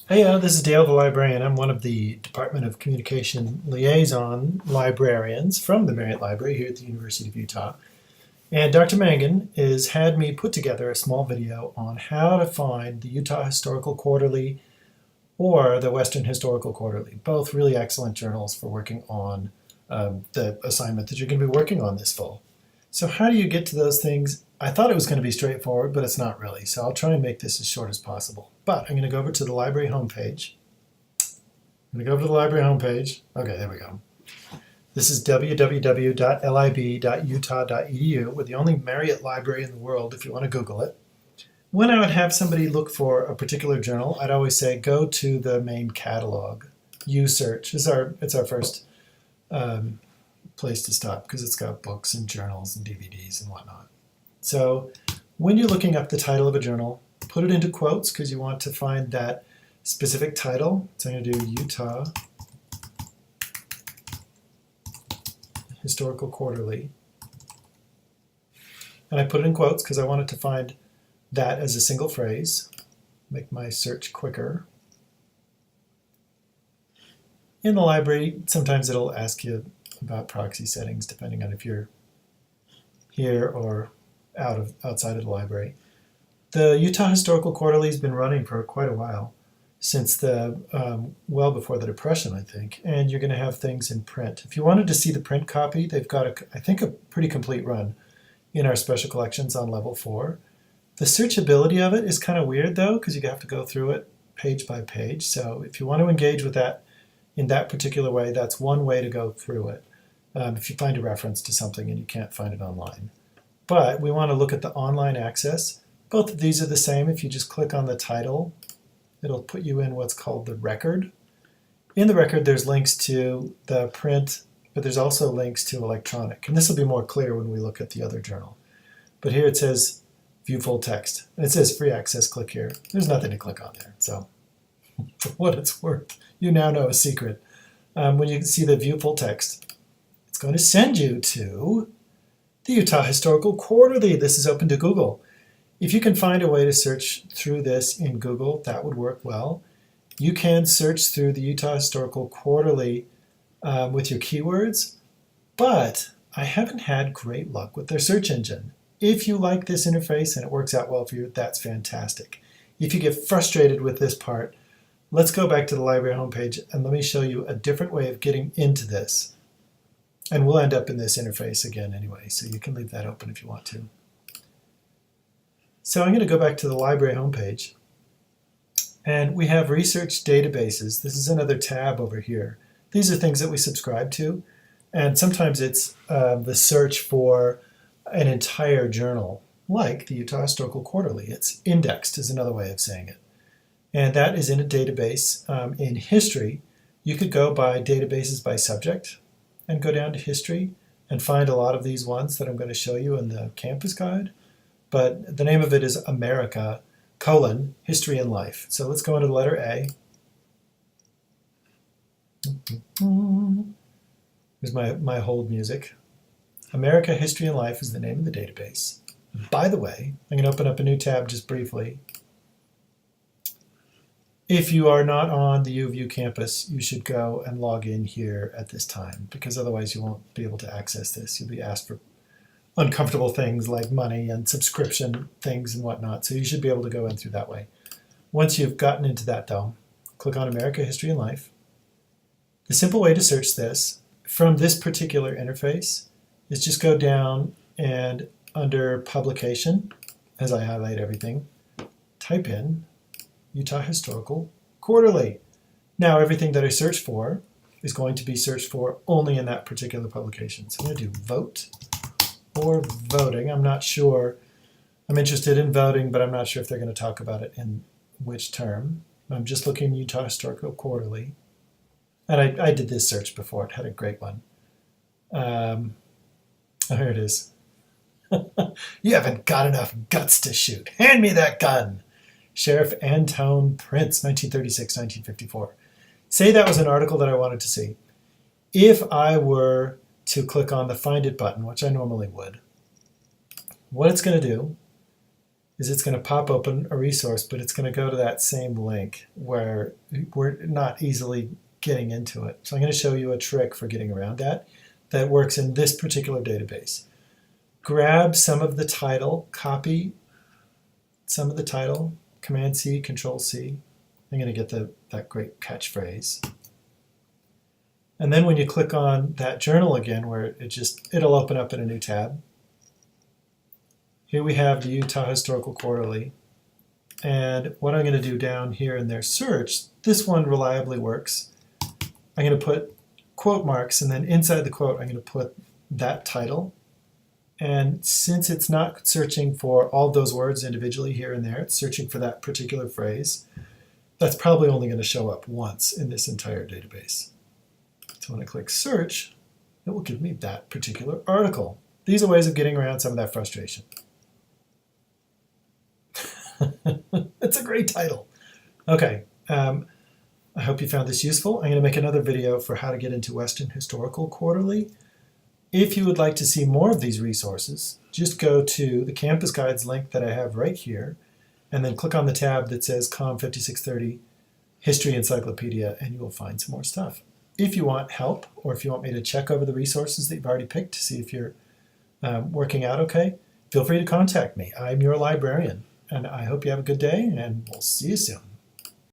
Hey, this is Dale the librarian. I'm one of the Department of Communication Liaison librarians from the Marriott Library here at the University of Utah. And Dr. Mangan has had me put together a small video on how to find the Utah Historical Quarterly or the Western Historical Quarterly, both really excellent journals for working on the assignment that you're going to be working on this fall. So how do you get to those things? I thought it was going to be straightforward, but it's not really. So I'll try and make this as short as possible. But I'm going to go over to the library homepage. I'm going to go over to the library homepage. Okay, there we go. This is www.lib.utah.edu. We're the only Marriott library in the world if you want to Google it. When I would have somebody look for a particular journal, I'd always say go to the main catalog. Use search. It's our first place to stop because it's got books and journals and DVDs and whatnot. So when you're looking up the title of a journal, put it into quotes because you want to find that specific title. So I'm going to do Utah Historical Quarterly. And I put it in quotes because I wanted to find that as a single phrase. Make my search quicker. In the library, sometimes it'll ask you about proxy settings depending on if you're here or outside of the library. The Utah Historical Quarterly has been running for quite a while, since well before the Depression, I think, and you're going to have things in print. If you wanted to see the print copy, they've got, I think, a pretty complete run in our special collections on level 4. The searchability of it is kind of weird, though, because you have to go through it page by page. So if you want to engage with that in that particular way, that's one way to go through it. If you find a reference to something and you can't find it online. But we want to look at the online access. Both of these are the same. If you just click on the title, it'll put you in what's called the record. In the record, there's links to the print, but there's also links to electronic. And this will be more clear when we look at the other journal. But here it says view full text. And it says free access, click here. There's nothing to click on there. So for what it's worth, you now know a secret. When you see the view full text, it's going to send you to the Utah Historical Quarterly. This is open to Google. If you can find a way to search through this in Google, that would work well. You can search through the Utah Historical Quarterly with your keywords, but I haven't had great luck with their search engine. If you like this interface and it works out well for you, that's fantastic. If you get frustrated with this part, let's go back to the library homepage and let me show you a different way of getting into this. And we'll end up in this interface again anyway, so you can leave that open if you want to. So I'm going to go back to the library homepage. And we have research databases. This is another tab over here. These are things that we subscribe to. And sometimes it's the search for an entire journal, like the Utah Historical Quarterly. It's indexed is another way of saying it. And that is in a database. In history, you could go by databases by subject and go down to history and find a lot of these ones that I'm going to show you in the campus guide. But the name of it is America, History and Life. So let's go into the letter A. Here's my hold music. America, History and Life is the name of the database. By the way, I'm going to open up a new tab just briefly. If you are not on the U of U campus, you should go and log in here at this time, because otherwise you won't be able to access this. You'll be asked for uncomfortable things like money and subscription things and whatnot, so you should be able to go in through that way. Once you've gotten into that, though, click on America, History and Life. The simple way to search this from this particular interface is just go down and under Publication, as I highlight everything, type in Utah Historical Quarterly. Now everything that I search for is going to be searched for only in that particular publication. So I'm going to do vote or voting. I'm not sure. I'm interested in voting, but I'm not sure if they're going to talk about it in which term. I'm just looking Utah Historical Quarterly. And I did this search before. It had a great one. Oh, here it is. You haven't got enough guts to shoot. Hand me that gun. Sheriff Antone Prince, 1936-1954. Say that was an article that I wanted to see. If I were to click on the Find It button, which I normally would, what it's going to do is it's going to pop open a resource, but it's going to go to that same link where we're not easily getting into it. So I'm going to show you a trick for getting around that works in this particular database. Grab some of the title, copy some of the title, Command-C, Control-C. I'm going to get that great catchphrase. And then when you click on that journal again, where it'll open up in a new tab. Here we have the Utah Historical Quarterly. And what I'm going to do down here in their search, this one reliably works. I'm going to put quote marks, and then inside the quote, I'm going to put that title. And since it's not searching for all those words individually here and there, it's searching for that particular phrase, that's probably only going to show up once in this entire database. So when I click search, it will give me that particular article. These are ways of getting around some of that frustration. It's a great title. Okay, I hope you found this useful. I'm going to make another video for how to get into Western Historical Quarterly. If you would like to see more of these resources, just go to the Campus Guides link that I have right here, and then click on the tab that says COMM 5630 History Encyclopedia, and you will find some more stuff. If you want help, or if you want me to check over the resources that you've already picked to see if you're working out okay, feel free to contact me. I'm your librarian, and I hope you have a good day, and we'll see you soon.